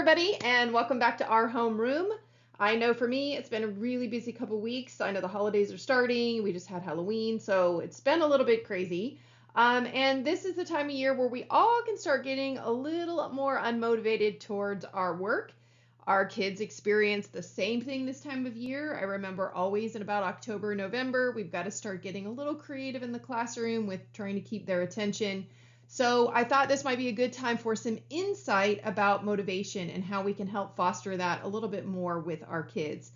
everybody, and welcome back to our homeroom. I know for me, it's been a really busy couple weeks. I know the holidays are starting. We just had Halloween, so it's been a little bit crazy. And this is the time of year where we all can start getting a little more unmotivated towards our work. Our kids experience the same thing this time of year. I remember always in about October, November, we've got to start getting a little creative in the classroom with trying to keep their attention. So I thought this might be a good time for some insight about motivation and how we can help foster that a little bit more with our kids.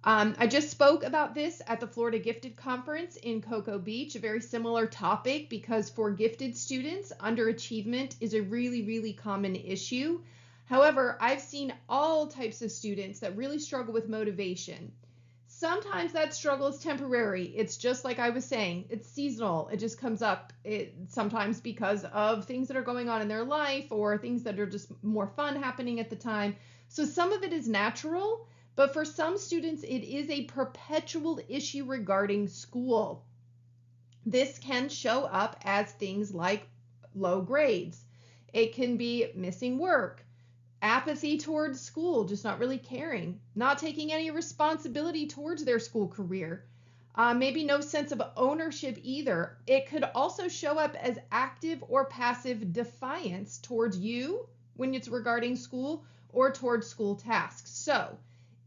I just spoke about this at the Florida Gifted Conference in Cocoa Beach, a very similar topic because for gifted students, underachievement is a really common issue. However, I've seen all types of students that really struggle with motivation. Sometimes that struggle is temporary. It's just like I was saying, it's seasonal. It just comes up sometimes because of things that are going on in their life or things that are just more fun happening at the time. So some of it is natural, but for some students, it is a perpetual issue regarding school. This can show up as things like low grades. It can be missing work, apathy towards school, just not really caring, not taking any responsibility towards their school career, maybe no sense of ownership either. It could also show up as active or passive defiance towards you when it's regarding school or towards school tasks. So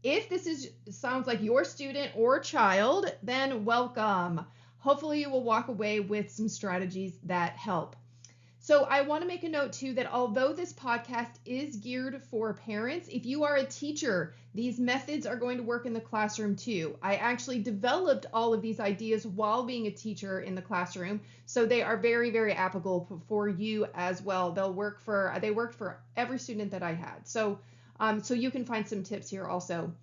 if this sounds like your student or child, then welcome. Hopefully you will walk away with some strategies that help. So I want to make a note too that although this podcast is geared for parents, if you are a teacher, these methods are going to work in the classroom too. I actually developed all of these ideas while being a teacher in the classroom, so they are very applicable for you as well. They worked for every student that I had. So you can find some tips here also.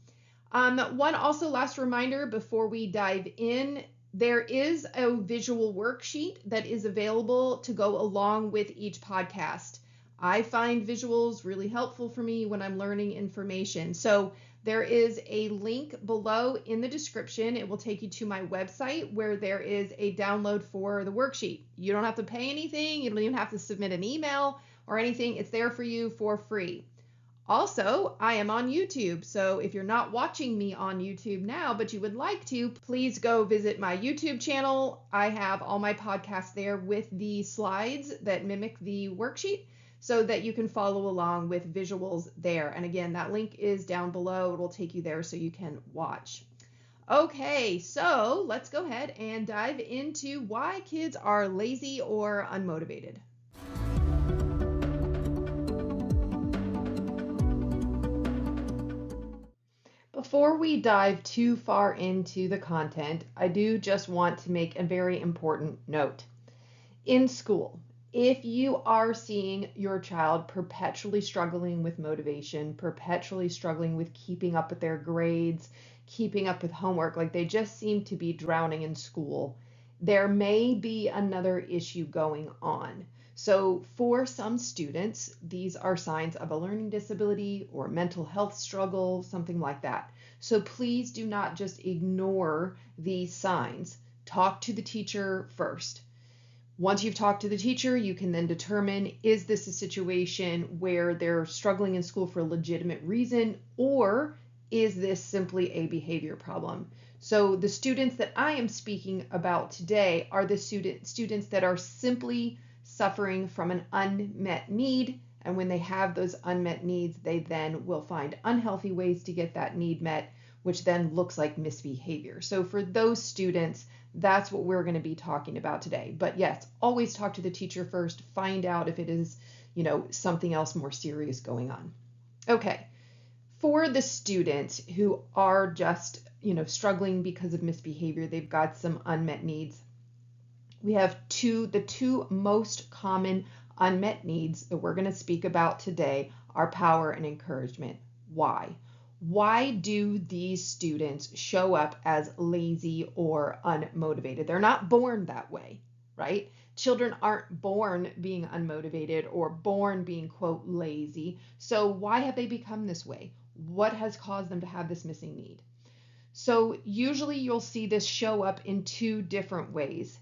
One also last reminder before we dive in. There is a visual worksheet that is available to go along with each podcast. I find visuals really helpful for me when I'm learning information. So there is a link below in the description. It will take you to my website where there is a download for the worksheet. You don't have to pay anything. You don't even have to submit an email or anything. It's there for you for free. Also, I am on YouTube, so if you're not watching me on YouTube now, but you would like to, please go visit my YouTube channel. I have all my podcasts there with the slides that mimic the worksheet so that you can follow along with visuals there. And again, that link is down below. It will take you there so you can watch. Okay, so let's go ahead and dive into why kids are lazy or unmotivated. Before we dive too far into the content, I do just want to make a very important note. In school, if you are seeing your child perpetually struggling with motivation, perpetually struggling with keeping up with their grades, keeping up with homework, like they just seem to be drowning in school, there may be another issue going on. So for some students, these are signs of a learning disability or mental health struggle, something like that. So please do not just ignore these signs. Talk to the teacher first. Once you've talked to the teacher, you can then determine, is this a situation where they're struggling in school for a legitimate reason, or is this simply a behavior problem? So the students that I am speaking about today are the students that are simply suffering from an unmet need. And when they have those unmet needs, they then will find unhealthy ways to get that need met, which then looks like misbehavior. So for those students, that's what we're going to be talking about today. But yes, always talk to the teacher first, find out if it is, something else more serious going on. Okay. For the students who are just, struggling because of misbehavior, they've got some unmet needs. We have the two most common unmet needs that we're going to speak about today are power and encouragement. Why? Why do these students show up as lazy or unmotivated? They're not born that way, right? Children aren't born being unmotivated or born being, quote, lazy. So why have they become this way? What has caused them to have this missing need? So usually you'll see this show up in two different ways.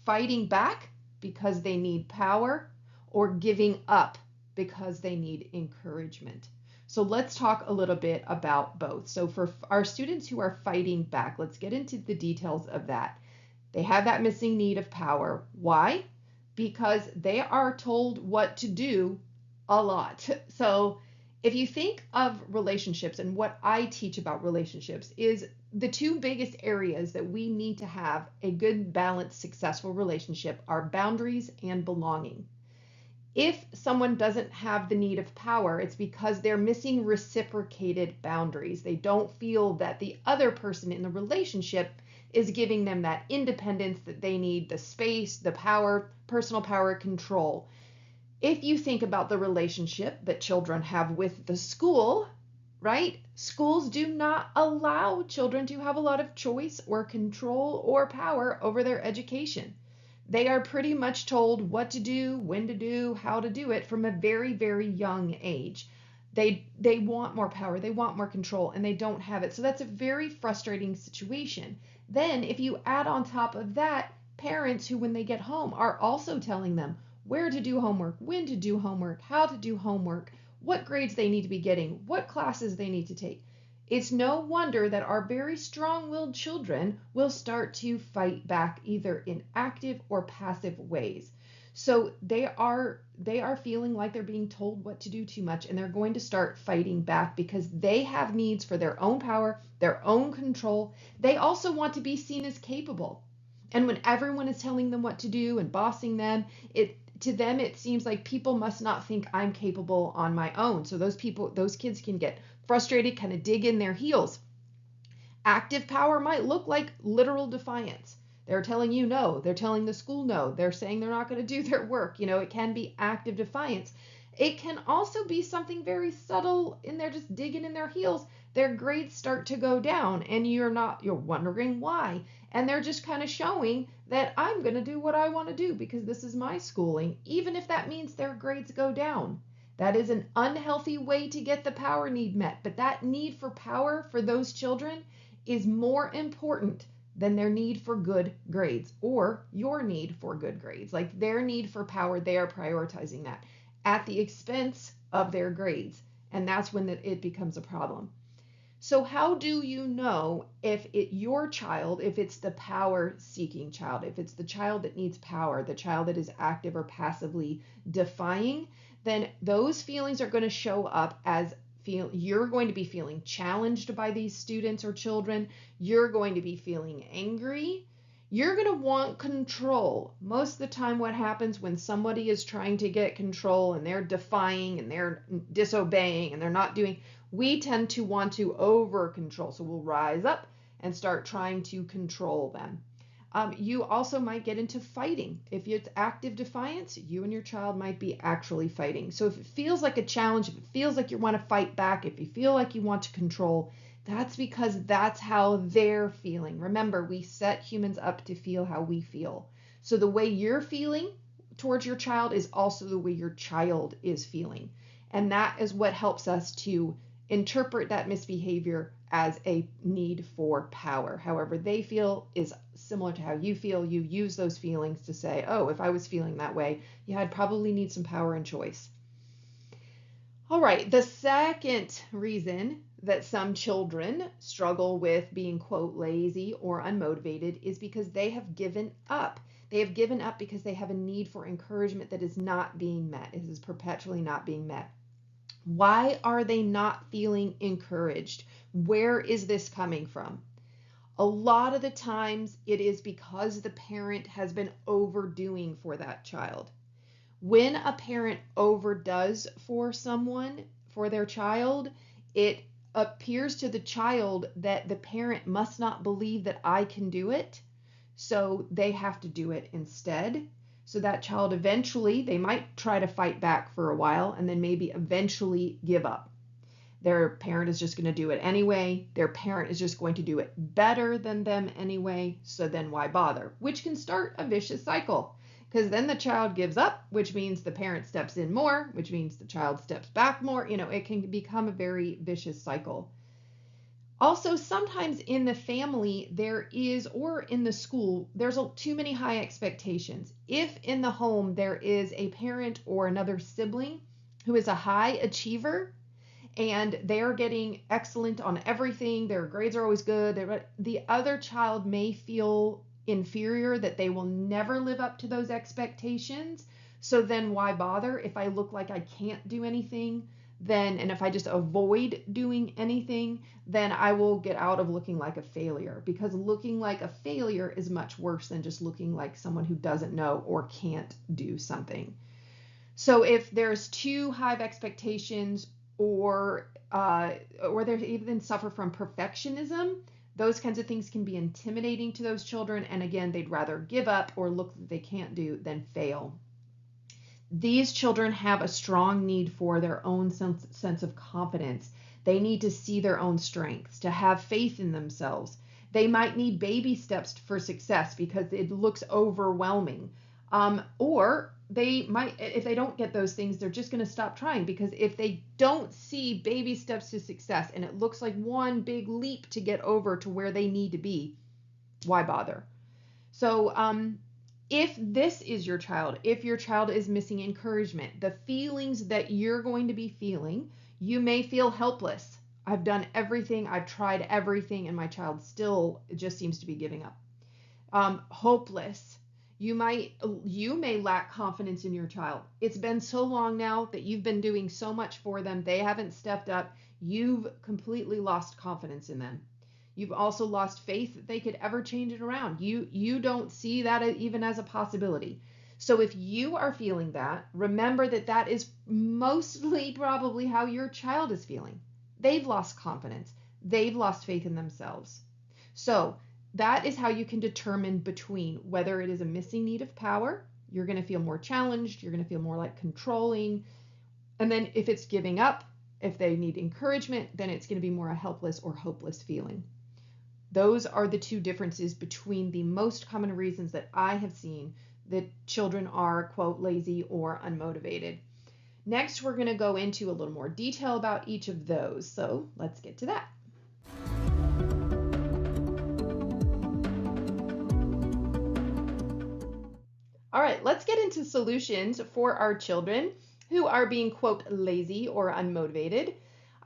Fighting back because they need power, or giving up because they need encouragement. So let's talk a little bit about both. So for our students who are fighting back, let's get into the details of that. They have that missing need of power. Why? Because they are told what to do a lot. So if you think of relationships, and what I teach about relationships is the two biggest areas that we need to have a good, balanced, successful relationship are boundaries and belonging. If someone doesn't have the need of power, it's because they're missing reciprocated boundaries. They don't feel that the other person in the relationship is giving them that independence that they need, the space, the power, personal power, control. If you think about the relationship that children have with the school, right? Schools do not allow children to have a lot of choice or control or power over their education. They are pretty much told what to do, when to do, how to do it from a very, very young age. They want more power, they want more control, and they don't have it. So that's a very frustrating situation. Then if you add on top of that, parents who when they get home are also telling them where to do homework, when to do homework, how to do homework, what grades they need to be getting, what classes they need to take. It's no wonder that our very strong-willed children will start to fight back either in active or passive ways. So they are feeling like they're being told what to do too much, and they're going to start fighting back because they have needs for their own power, their own control. They also want to be seen as capable. And when everyone is telling them what to do and bossing them, to them it seems like people must not think I'm capable on my own. So those kids can get frustrated, kind of dig in their heels. Active power might look like literal defiance. They're telling you no, they're telling the school no, they're saying they're not going to do their work. It can be active defiance. It can also be something very subtle in there, just digging in their heels. Their grades start to go down and you're wondering why. And they're just kind of showing that I'm going to do what I want to do because this is my schooling, even if that means their grades go down. That is an unhealthy way to get the power need met. But that need for power for those children is more important than their need for good grades or your need for good grades. Like their need for power, they are prioritizing that at the expense of their grades. And that's when it becomes a problem. So how do you know if your child, if it's the power seeking child, if it's the child that needs power, the child that is active or passively defying, then those feelings are going to show up as you're going to be feeling challenged by these students or children. You're going to be feeling angry. You're going to want control. Most of the time, what happens when somebody is trying to get control and they're defying and they're disobeying and they're not doing, we tend to want to over control. So we'll rise up and start trying to control them. You also might get into fighting. If it's active defiance, you and your child might be actually fighting. So if it feels like a challenge, if it feels like you want to fight back, if you feel like you want to control, that's because that's how they're feeling. Remember, we set humans up to feel how we feel. So the way you're feeling towards your child is also the way your child is feeling. And that is what helps us to interpret that misbehavior as a need for power. However they feel is similar to how you feel. You use those feelings to say, oh, if I was feeling that way, yeah, I'd probably need some power and choice. All right, the second reason that some children struggle with being, quote, lazy or unmotivated is because they have given up. They have given up because they have a need for encouragement that is not being met. It is perpetually not being met. Why are they not feeling encouraged? Where is this coming from? A lot of the times it is because the parent has been overdoing for that child. When a parent overdoes for someone, for their child, it appears to the child that the parent must not believe that I can do it, so they have to do it instead. So that child eventually, they might try to fight back for a while and then maybe eventually give up. Their parent is just going to do it anyway. Their parent is just going to do it better than them anyway. So then why bother? Which can start a vicious cycle because then the child gives up, which means the parent steps in more, which means the child steps back more. It can become a very vicious cycle. Also, sometimes in the family or in the school, there's too many high expectations. If in the home there is a parent or another sibling who is a high achiever, and they're getting excellent on everything. Their grades are always good. The other child may feel inferior, that they will never live up to those expectations. So then why bother? If I look like I can't do anything, then, and if I just avoid doing anything, then I will get out of looking like a failure, because looking like a failure is much worse than just looking like someone who doesn't know or can't do something. So if there's too high of expectations, or they even suffer from perfectionism, those kinds of things can be intimidating to those children. And again, they'd rather give up or look that they can't do than fail. These children have a strong need for their own sense of confidence. They need to see their own strengths, to have faith in themselves. They might need baby steps for success because it looks overwhelming. Or they might, if they don't get those things, they're just going to stop trying, because if they don't see baby steps to success and it looks like one big leap to get over to where they need to be, why bother? So, if this is your child, if your child is missing encouragement, the feelings that you're going to be feeling, you may feel helpless. I've done everything, I've tried everything, and my child still just seems to be giving up. Hopeless. You may lack confidence in your child. It's been so long now that you've been doing so much for them, they haven't stepped up. You've completely lost confidence in them. You've also lost faith that they could ever change it around. You don't see that even as a possibility. So if you are feeling that, remember that that is mostly probably how your child is feeling. They've lost confidence. They've lost faith in themselves. So that is how you can determine between whether it is a missing need of power. You're going to feel more challenged. You're going to feel more like controlling. And then if it's giving up, if they need encouragement, then it's going to be more a helpless or hopeless feeling. Those are the two differences between the most common reasons that I have seen that children are, quote, lazy or unmotivated. Next, we're going to go into a little more detail about each of those. So let's get to that. All right, let's get into solutions for our children who are being, quote, lazy or unmotivated.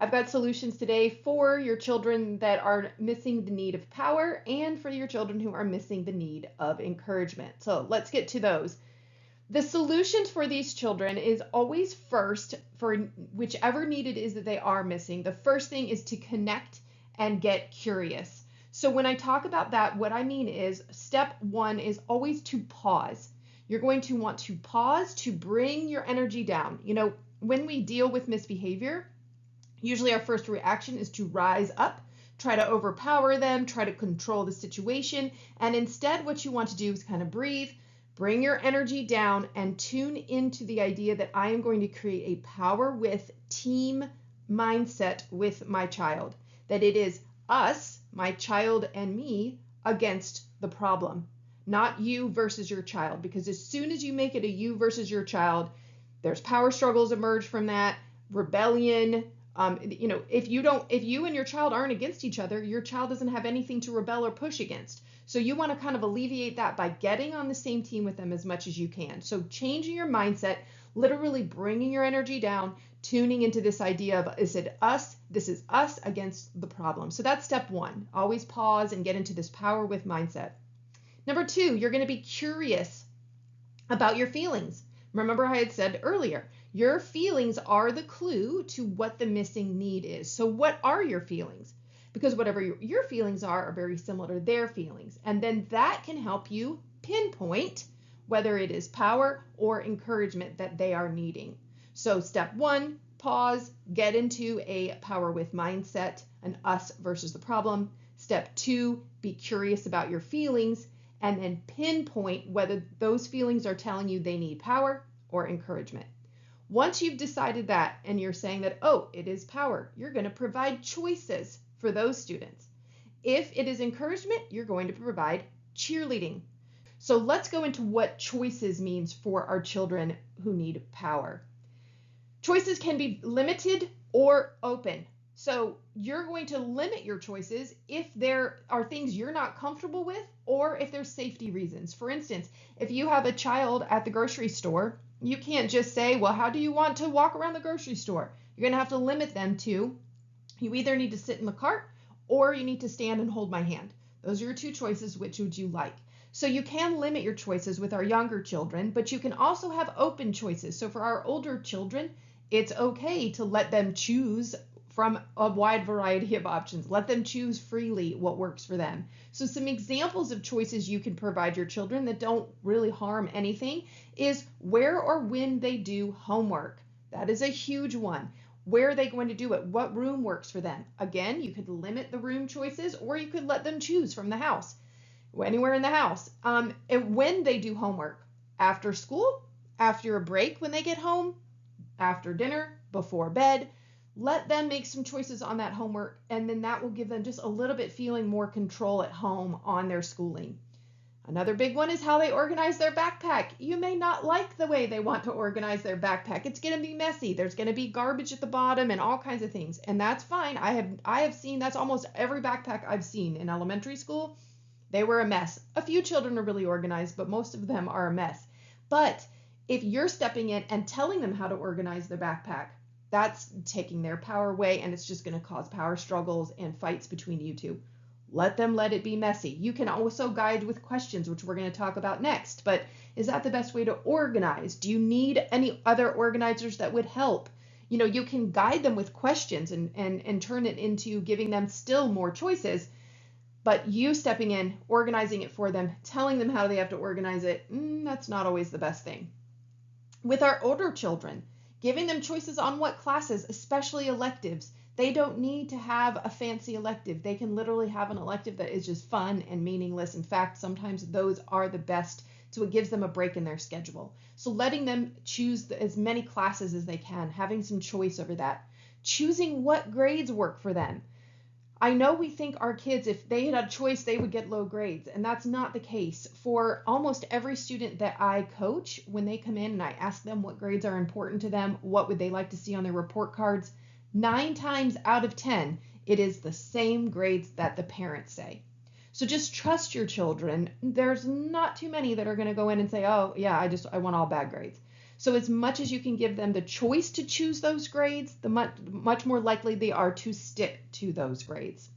I've got solutions today for your children that are missing the need of power and for your children who are missing the need of encouragement. So let's get to those. The solutions for these children is always first, for whichever need it is that they are missing, the first thing is to connect and get curious. So when I talk about that, what I mean is step one is always to pause. You're going to want to pause to bring your energy down. You know, when we deal with misbehavior, usually our first reaction is to rise up, try to overpower them, try to control the situation. And instead, what you want to do is kind of breathe, bring your energy down, and tune into the idea that I am going to create a power with team mindset with my child. That it is us, my child and me, against the problem, not you versus your child. Because as soon as you make it a you versus your child, there's power struggles emerge from that, rebellion. If you and your child aren't against each other, your child doesn't have anything to rebel or push against. So you want to kind of alleviate that by getting on the same team with them as much as you can. So changing your mindset, literally bringing your energy down, tuning into this idea of, is it us? This is us against the problem. So that's step one. Always pause and get into this power with mindset. Number two, you're going to be curious about your feelings. Remember I had said earlier, your feelings are the clue to what the missing need is. So what are your feelings? Because whatever your feelings are very similar to their feelings. And then that can help you pinpoint whether it is power or encouragement that they are needing. So step one, pause, get into a power with mindset, an us versus the problem. Step two, be curious about your feelings, and then pinpoint whether those feelings are telling you they need power or encouragement. Once you've decided that and you're saying that, oh, it is power, you're going to provide choices for those students. If it is encouragement, you're going to provide cheerleading. So let's go into what choices means for our children who need power. Choices can be limited or open. So you're going to limit your choices if there are things you're not comfortable with or if there's safety reasons. For instance, if you have a child at the grocery store, you can't just say, well, how do you want to walk around the grocery store? You're going to have to limit them to, you either need to sit in the cart or you need to stand and hold my hand. Those are your two choices. Which would you like? So you can limit your choices with our younger children, but you can also have open choices. So for our older children, it's okay to let them choose from a wide variety of options. Let them choose freely what works for them. So some examples of choices you can provide your children that don't really harm anything is where or when they do homework. That is a huge one. Where are they going to do it? What room works for them? Again, you could limit the room choices, or you could let them choose from the house, anywhere in the house. And when they do homework, after school, after a break when they get home, after dinner, before bed, let them make some choices on that homework, and then that will give them just a little bit feeling more control at home on their schooling. Another big one is how they organize their backpack. You may not like the way they want to organize their backpack. It's going to be messy. There's going to be garbage at the bottom and all kinds of things, and that's fine. I have seen that's almost every backpack I've seen in elementary school. They were a mess. A few children are really organized, but most of them are a mess. But if you're stepping in and telling them how to organize their backpack, that's taking their power away, and it's just going to cause power struggles and fights between you two. Let them let it be messy. You can also guide with questions, which we're going to talk about next. But is that the best way to organize? Do you need any other organizers that would help? You can guide them with questions and turn it into giving them still more choices. But you stepping in, organizing it for them, telling them how they have to organize it, that's not always the best thing. With our older children, giving them choices on what classes, especially electives. They don't need to have a fancy elective. They can literally have an elective that is just fun and meaningless. In fact, sometimes those are the best, so it gives them a break in their schedule. So letting them choose as many classes as they can, having some choice over that. Choosing what grades work for them. I know we think our kids, if they had a choice, they would get low grades, and that's not the case. For almost every student that I coach, when they come in and I ask them what grades are important to them, what would they like to see on their report cards, 9 times out of 10, it is the same grades that the parents say. So just trust your children. There's not too many that are going to go in and say, oh, yeah, I want all bad grades. So as much as you can give them the choice to choose those grades, the much more likely they are to stick to those grades.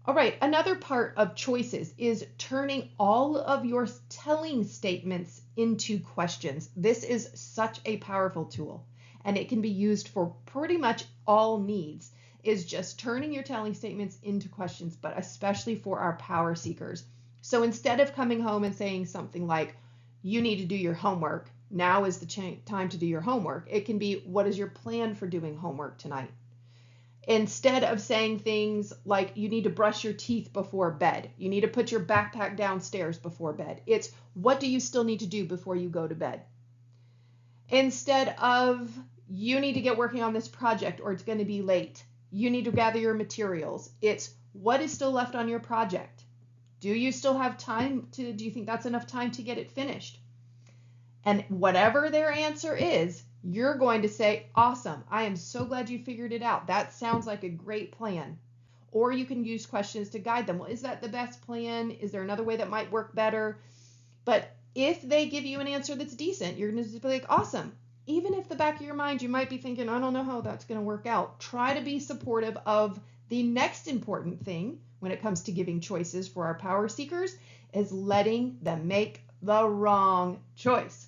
All right, another part of choices is turning all of your telling statements into questions. This is such a powerful tool, and it can be used for pretty much all needs, is just turning your telling statements into questions, but especially for our power seekers. So instead of coming home and saying something like, you need to do your homework, now is the time to do your homework, it can be, what is your plan for doing homework tonight? Instead of saying things like, you need to brush your teeth before bed, you need to put your backpack downstairs before bed, it's, what do you still need to do before you go to bed? Instead of, you need to get working on this project or it's going to be late, you need to gather your materials, it's, what is still left on your project? Do you still have time do you think that's enough time to get it finished? And whatever their answer is, you're going to say, awesome, I am so glad you figured it out. That sounds like a great plan. Or you can use questions to guide them. Well, is that the best plan? Is there another way that might work better? But if they give you an answer that's decent, you're going to be like, awesome. Even if the back of your mind, you might be thinking, I don't know how that's going to work out. Try to be supportive of the next important thing when it comes to giving choices for our power seekers is letting them make the wrong choice.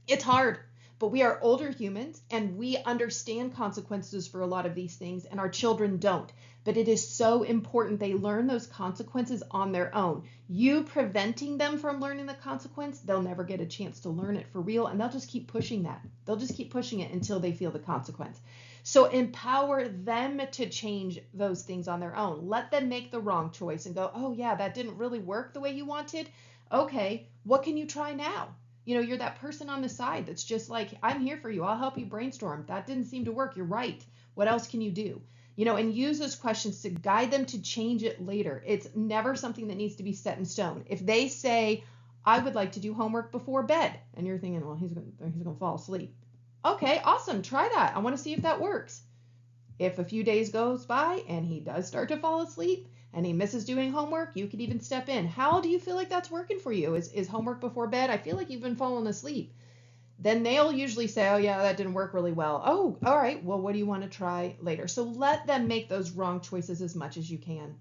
It's hard, but we are older humans and we understand consequences for a lot of these things, and our children don't. But it is so important they learn those consequences on their own. You preventing them from learning the consequence, they'll never get a chance to learn it for real, and they'll just keep pushing that. They'll just keep pushing it until they feel the consequence. So empower them to change those things on their own. Let them make the wrong choice and go, oh yeah, that didn't really work the way you wanted. Okay, what can you try now? You're that person on the side that's just like, I'm here for you. I'll help you brainstorm. That didn't seem to work. You're right. What else can you do? And use those questions to guide them to change it later. It's never something that needs to be set in stone. If they say, I would like to do homework before bed, and you're thinking, well, he's going to fall asleep. Okay, awesome. Try that. I want to see if that works. If a few days goes by and he does start to fall asleep and he misses doing homework, you could even step in. How do you feel like that's working for you? Is homework before bed? I feel like you've been falling asleep. Then they'll usually say, oh, yeah, that didn't work really well. Oh, all right. Well, what do you want to try later? So let them make those wrong choices as much as you can.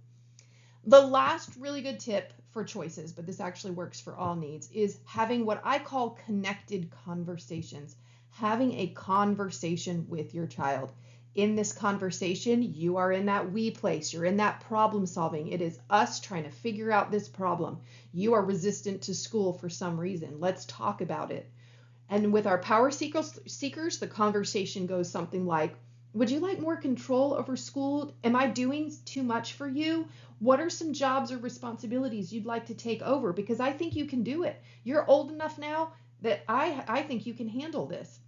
The last really good tip for choices, but this actually works for all needs, is having what I call connected conversations. Having a conversation with your child. In this conversation, you are in that we place. You're in that problem solving. It is us trying to figure out this problem. You are resistant to school for some reason. Let's talk about it. And with our power seekers, the conversation goes something like, would you like more control over school? Am I doing too much for you? What are some jobs or responsibilities you'd like to take over? Because I think you can do it. You're old enough now that I think you can handle this.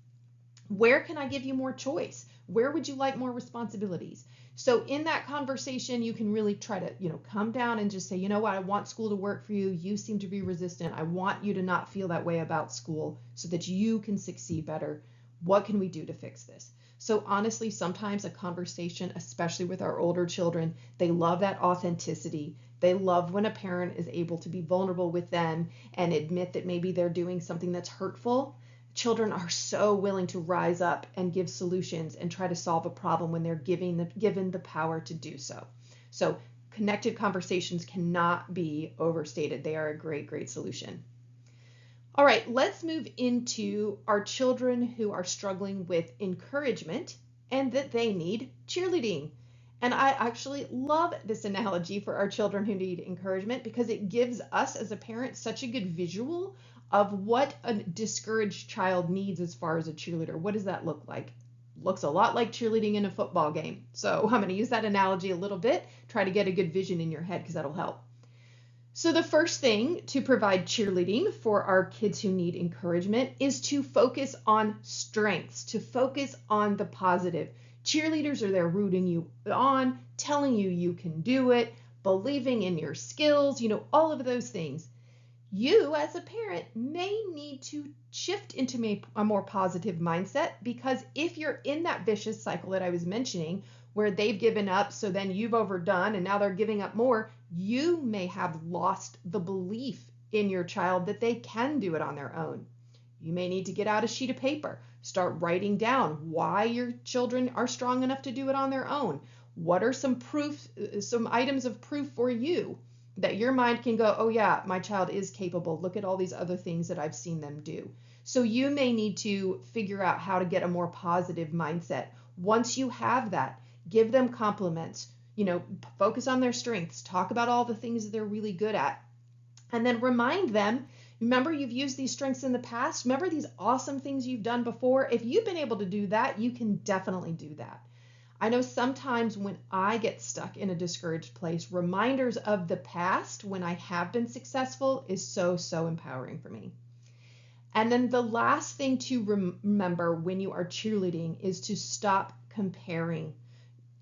Where can I give you more choice? Where would you like more responsibilities? So in that conversation, you can really try to, come down and just say, you know what, I want school to work for you. You seem to be resistant. I want you to not feel that way about school so that you can succeed better. What can we do to fix this? So honestly, sometimes a conversation, especially with our older children, they love that authenticity. They love when a parent is able to be vulnerable with them and admit that maybe they're doing something that's hurtful. Children are so willing to rise up and give solutions and try to solve a problem when they're given the power to do so. So connected conversations cannot be overstated. They are a great, great solution. All right, let's move into our children who are struggling with encouragement and that they need cheerleading. And I actually love this analogy for our children who need encouragement because it gives us as a parent such a good visual of what a discouraged child needs as far as a cheerleader. What does that look like? Looks a lot like cheerleading in a football game. So I'm going to use that analogy a little bit, try to get a good vision in your head because that'll help. So the first thing to provide cheerleading for our kids who need encouragement is to focus on strengths, to focus on the positive. Cheerleaders are there rooting you on, telling you you can do it, believing in your skills, all of those things. You as a parent may need to shift into a more positive mindset because if you're in that vicious cycle that I was mentioning, where they've given up, so then you've overdone and now they're giving up more, you may have lost the belief in your child that they can do it on their own. You may need to get out a sheet of paper, start writing down why your children are strong enough to do it on their own. What are some items of proof for you that your mind can go, oh yeah, my child is capable. Look at all these other things that I've seen them do. So you may need to figure out how to get a more positive mindset. Once you have that, give them compliments, focus on their strengths, talk about all the things that they're really good at, and then remind them, remember you've used these strengths in the past, remember these awesome things you've done before. If you've been able to do that, you can definitely do that. I know sometimes when I get stuck in a discouraged place, reminders of the past when I have been successful is so, so empowering for me. And then the last thing to remember when you are cheerleading is to stop comparing.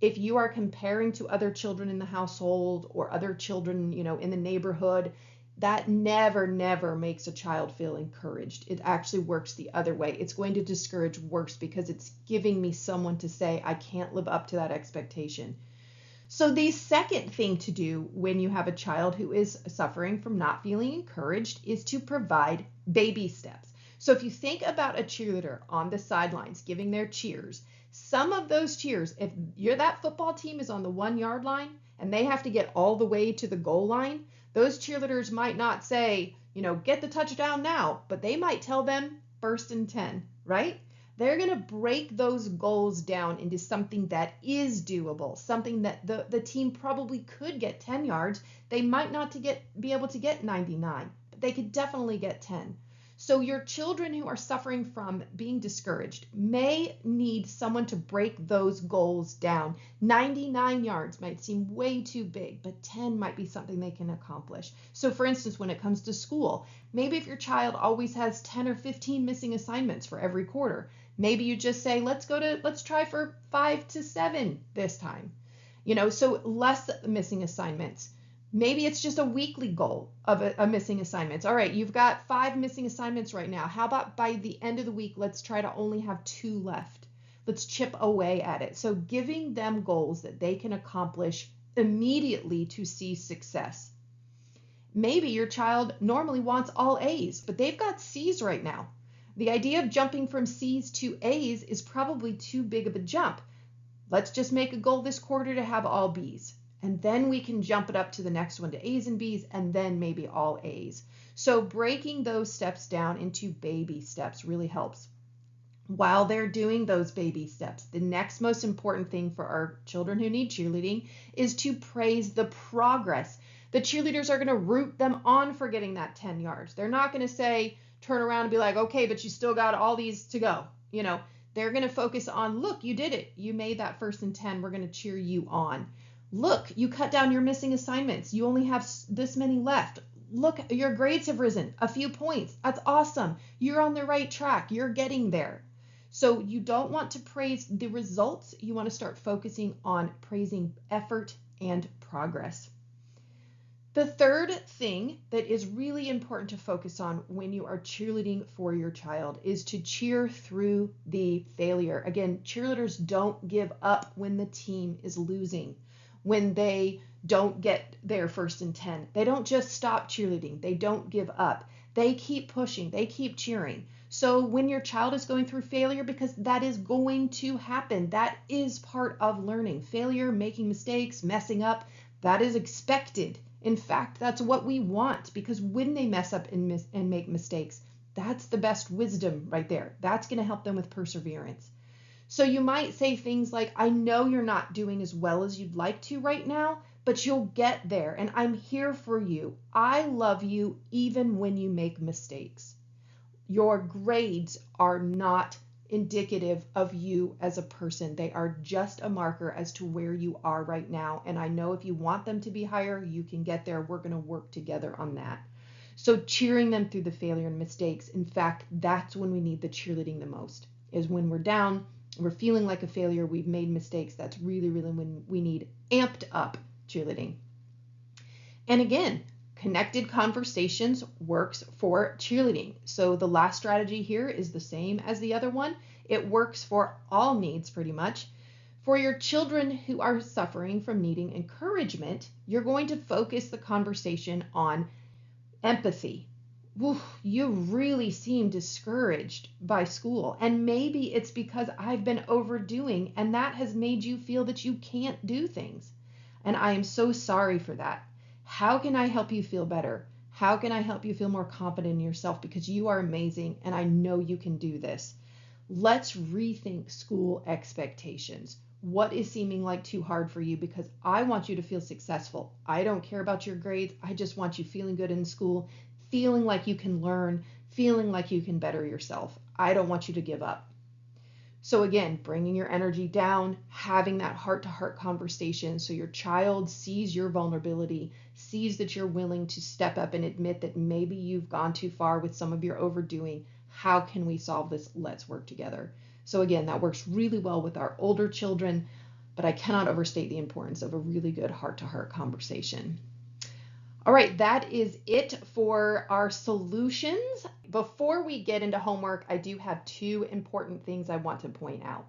If you are comparing to other children in the household or other children, in the neighborhood, that never makes a child feel encouraged. It actually works the other way. It's going to discourage worse because it's giving me someone to say, I can't live up to that expectation. So the second thing to do when you have a child who is suffering from not feeling encouraged is to provide baby steps. So if you think about a cheerleader on the sidelines giving their cheers, some of those cheers, if that football team is on the 1 yard line and they have to get all the way to the goal line, those cheerleaders might not say, get the touchdown now, but they might tell them 1st and 10, right? They're going to break those goals down into something that is doable, something that the team probably could get 10 yards. They might not be able to get 99, but they could definitely get 10. So your children who are suffering from being discouraged may need someone to break those goals down. 99 yards might seem way too big, but 10 might be something they can accomplish. So for instance, when it comes to school, maybe if your child always has 10 or 15 missing assignments for every quarter, maybe you just say, let's try for 5 to 7 this time. So less missing assignments. Maybe it's just a weekly goal of a missing assignments. All right, you've got 5 missing assignments right now. How about by the end of the week, let's try to only have 2 left. Let's chip away at it. So giving them goals that they can accomplish immediately to see success. Maybe your child normally wants all A's, but they've got C's right now. The idea of jumping from C's to A's is probably too big of a jump. Let's just make a goal this quarter to have all B's. And then we can jump it up to the next one to A's and B's, and then maybe all A's. So breaking those steps down into baby steps really helps. While they're doing those baby steps, the next most important thing for our children who need cheerleading is to praise the progress. The cheerleaders are going to root them on for getting that 10 yards. They're not going to say, turn around and be like, okay, but you still got all these to go. They're going to focus on, look, you did it. You made that 1st and 10. We're going to cheer you on. Look, you cut down your missing assignments. You only have this many left. Look, your grades have risen a few points. That's awesome. You're on the right track. You're getting there. So you don't want to praise the results. You want to start focusing on praising effort and progress. The third thing that is really important to focus on when you are cheerleading for your child is to cheer through the failure. Again, cheerleaders don't give up when the team is losing, when they don't get their 1st and 10. They don't just stop cheerleading. They don't give up. They keep pushing. They keep cheering. So when your child is going through failure, because that is going to happen, that is part of learning. Failure, making mistakes, messing up, that is expected. In fact, that's what we want, because when they mess up and make mistakes, that's the best wisdom right there. That's going to help them with perseverance. So you might say things like, I know you're not doing as well as you'd like to right now, but you'll get there, and I'm here for you. I love you even when you make mistakes. Your grades are not indicative of you as a person. They are just a marker as to where you are right now. And I know if you want them to be higher, you can get there. We're going to work together on that. So cheering them through the failure and mistakes, in fact, that's when we need the cheerleading the most, is when we're down, we're feeling like a failure, we've made mistakes. That's really, really when we need amped up cheerleading. And again, connected conversations works for cheerleading. So the last strategy here is the same as the other one. It works for all needs pretty much. For your children who are suffering from needing encouragement, you're going to focus the conversation on empathy. You really seem discouraged by school, and maybe it's because I've been overdoing, and that has made you feel that you can't do things. And I am so sorry for that. How can I help you feel better? How can I help you feel more confident in yourself? Because you are amazing, and I know you can do this. Let's rethink school expectations. What is seeming like too hard for you? Because I want you to feel successful. I don't care about your grades. I just want you feeling good in school, feeling like you can learn, feeling like you can better yourself. I don't want you to give up. So again, bringing your energy down, having that heart-to-heart conversation so your child sees your vulnerability, sees that you're willing to step up and admit that maybe you've gone too far with some of your overdoing. How can we solve this? Let's work together. So again, that works really well with our older children, but I cannot overstate the importance of a really good heart-to-heart conversation. All right, that is it for our solutions. Before we get into homework, I do have 2 important things I want to point out.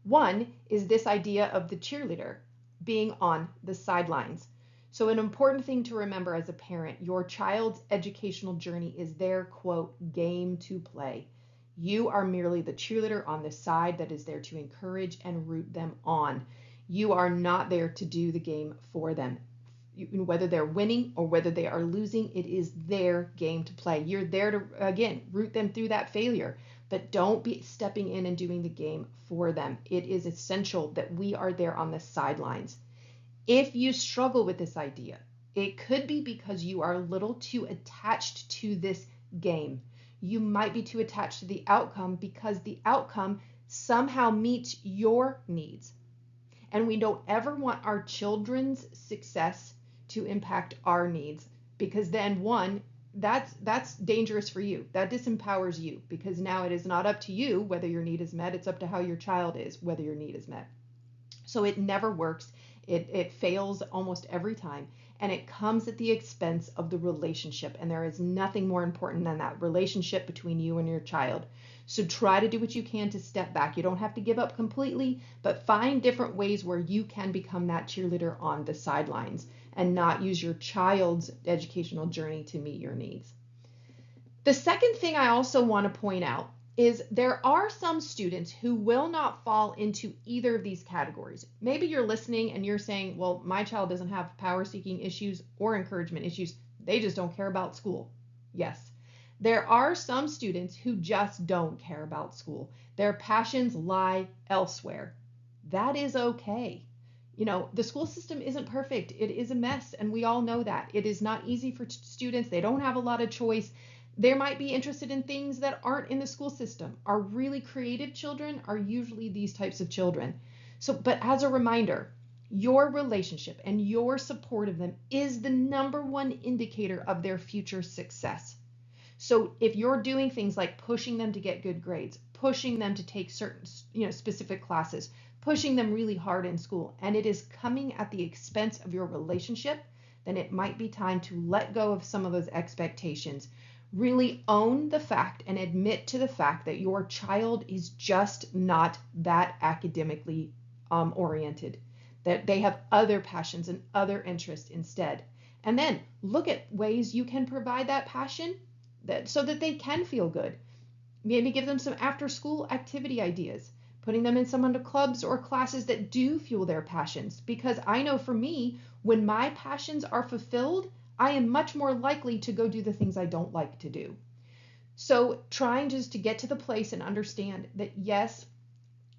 One is this idea of the cheerleader being on the sidelines. So an important thing to remember as a parent, your child's educational journey is their, quote, game to play. You are merely the cheerleader on the side that is there to encourage and root them on. You are not there to do the game for them. Whether they're winning or whether they are losing, it is their game to play. You're there to, again, root them through that failure, but don't be stepping in and doing the game for them. It is essential that we are there on the sidelines. If you struggle with this idea, it could be because you are a little too attached to this game. You might be too attached to the outcome because the outcome somehow meets your needs. And we don't ever want our children's success to impact our needs, because then one, that's dangerous for you. That disempowers you, because now it is not up to you whether your need is met. It's up to how your child is, whether your need is met. So it never works. It fails almost every time, and it comes at the expense of the relationship. And there is nothing more important than that relationship between you and your child. So try to do what you can to step back. You don't have to give up completely, but find different ways where you can become that cheerleader on the sidelines and not use your child's educational journey to meet your needs. The second thing I also want to point out is there are some students who will not fall into either of these categories. Maybe you're listening and you're saying, well, my child doesn't have power seeking issues or encouragement issues. They just don't care about school. Yes, there are some students who just don't care about school. Their passions lie elsewhere. That is okay. The school system isn't perfect. It is a mess, and we all know that. It is not easy for students. They don't have a lot of choice. They might be interested in things that aren't in the school system. Our really creative children are usually these types of children. But as a reminder, your relationship and your support of them is the number one indicator of their future success. So if you're doing things like pushing them to get good grades, pushing them to take certain, specific classes, pushing them really hard in school, and it is coming at the expense of your relationship, then it might be time to let go of some of those expectations. Really own the fact and admit to the fact that your child is just not that academically oriented, that they have other passions and other interests instead. And then look at ways you can provide that passion so that they can feel good. Maybe give them some after school activity ideas, putting them in some under clubs or classes that do fuel their passions. Because I know for me, when my passions are fulfilled, I am much more likely to go do the things I don't like to do. So trying just to get to the place and understand that, yes,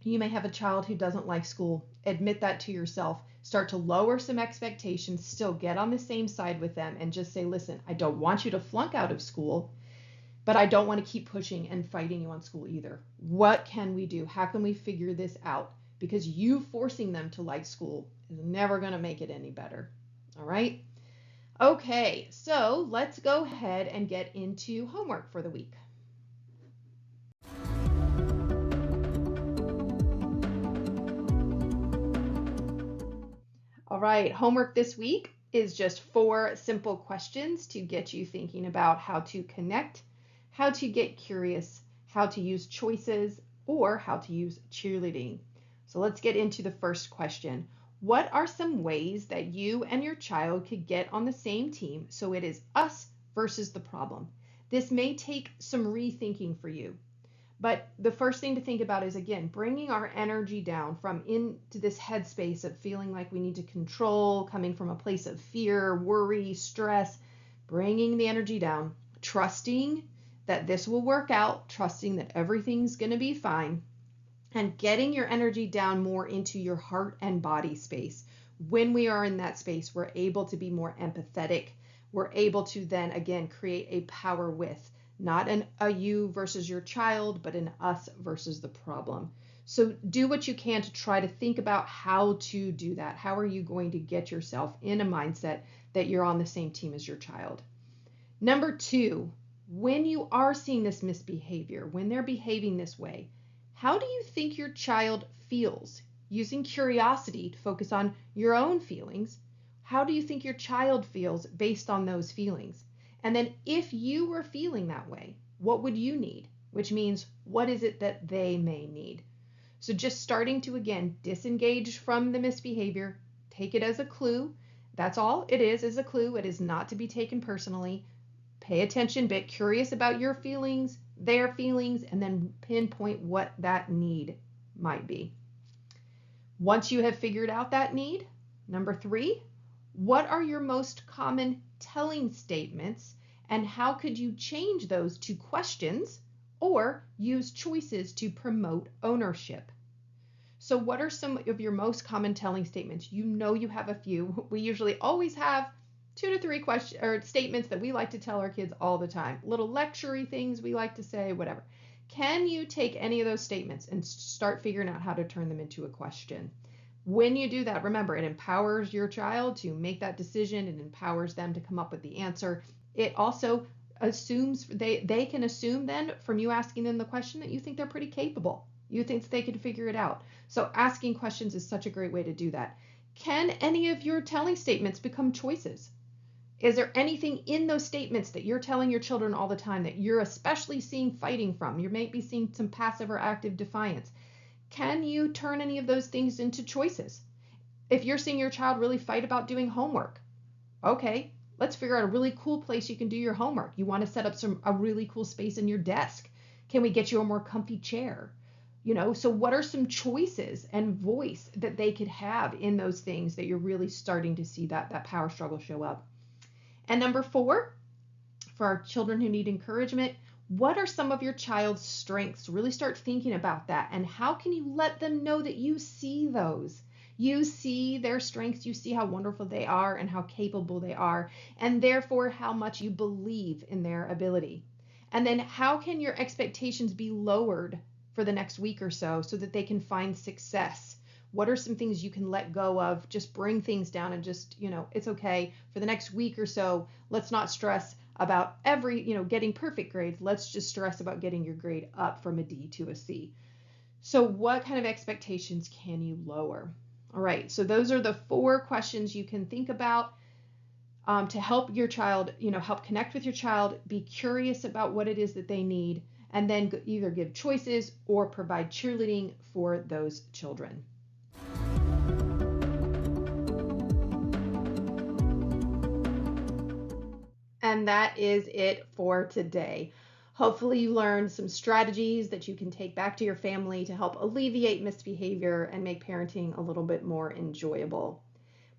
you may have a child who doesn't like school. Admit that to yourself. Start to lower some expectations, still get on the same side with them and just say, listen, I don't want you to flunk out of school, but I don't want to keep pushing and fighting you on school either. What can we do? How can we figure this out? Because you forcing them to like school is never going to make it any better. All right? Okay, so let's go ahead and get into homework for the week. All right, homework this week is just 4 simple questions to get you thinking about how to connect, how to get curious, how to use choices, or how to use cheerleading. So let's get into the first question. What are some ways that you and your child could get on the same team so it is us versus the problem? This may take some rethinking for you. But the first thing to think about is, again, bringing our energy down from into this headspace of feeling like we need to control, coming from a place of fear, worry, stress, bringing the energy down, trusting that this will work out, trusting that everything's going to be fine, and getting your energy down more into your heart and body space. When we are in that space, we're able to be more empathetic. We're able to then, again, create a power with. Not a you versus your child, but an us versus the problem. So do what you can to try to think about how to do that. How are you going to get yourself in a mindset that you're on the same team as your child? Number 2, when you are seeing this misbehavior, when they're behaving this way, how do you think your child feels? Using curiosity to focus on your own feelings, how do you think your child feels based on those feelings? And then if you were feeling that way, what would you need? Which means, what is it that they may need? So just starting to, again, disengage from the misbehavior, take it as a clue. That's all it is a clue. It is not to be taken personally. Pay attention, be curious about your feelings, their feelings, and then pinpoint what that need might be. Once you have figured out that need, number 3, what are your most common telling statements, and how could you change those to questions or use choices to promote ownership? So what are some of your most common telling statements? You know you have a few. We usually always have 2 to 3 questions or statements that we like to tell our kids all the time. Little lecture-y things we like to say, whatever. Can you take any of those statements and start figuring out how to turn them into a question? When you do that, remember, it empowers your child to make that decision. It empowers them to come up with the answer. It also assumes, they can assume then from you asking them the question that you think they're pretty capable. You think they can figure it out. So asking questions is such a great way to do that. Can any of your telling statements become choices? Is there anything in those statements that you're telling your children all the time that you're especially seeing fighting from? You may be seeing some passive or active defiance. Can you turn any of those things into choices? If you're seeing your child really fight about doing homework, okay, let's figure out a really cool place you can do your homework. You want to set up a really cool space in your desk. Can we get you a more comfy chair? So what are some choices and voice that they could have in those things that you're really starting to see that power struggle show up? And number 4, for our children who need encouragement, what are some of your child's strengths? Really start thinking about that. And how can you let them know that you see those? You see their strengths, you see how wonderful they are and how capable they are, and therefore how much you believe in their ability. And then how can your expectations be lowered for the next week or so that they can find success? What are some things you can let go of? Just bring things down and just, it's okay for the next week or so. Let's not stress about getting perfect grades. Let's just stress about getting your grade up from a D to a C. So what kind of expectations can you lower? All right, so those are the 4 questions you can think about to help your child, help connect with your child, be curious about what it is that they need, and then either give choices or provide cheerleading for those children. And that is it for today. Hopefully you learned some strategies that you can take back to your family to help alleviate misbehavior and make parenting a little bit more enjoyable.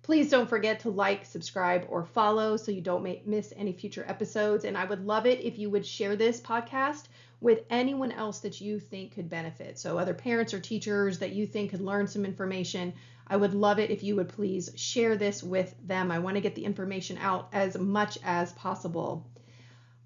Please don't forget to like, subscribe, or follow so you don't miss any future episodes. And I would love it if you would share this podcast with anyone else that you think could benefit. So other parents or teachers that you think could learn some information. I would love it if you would please share this with them. I want to get the information out as much as possible.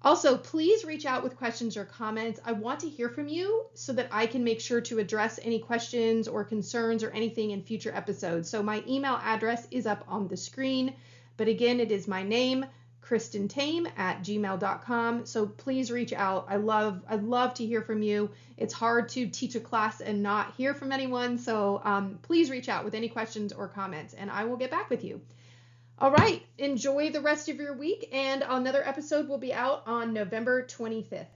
Also, please reach out with questions or comments. I want to hear from you so that I can make sure to address any questions or concerns or anything in future episodes. So my email address is up on the screen, but again, it is my name, kristentame@gmail.com. So please reach out. I love to hear from you. It's hard to teach a class and not hear from anyone. So please reach out with any questions or comments and I will get back with you. All right, enjoy the rest of your week, and another episode will be out on November 25th.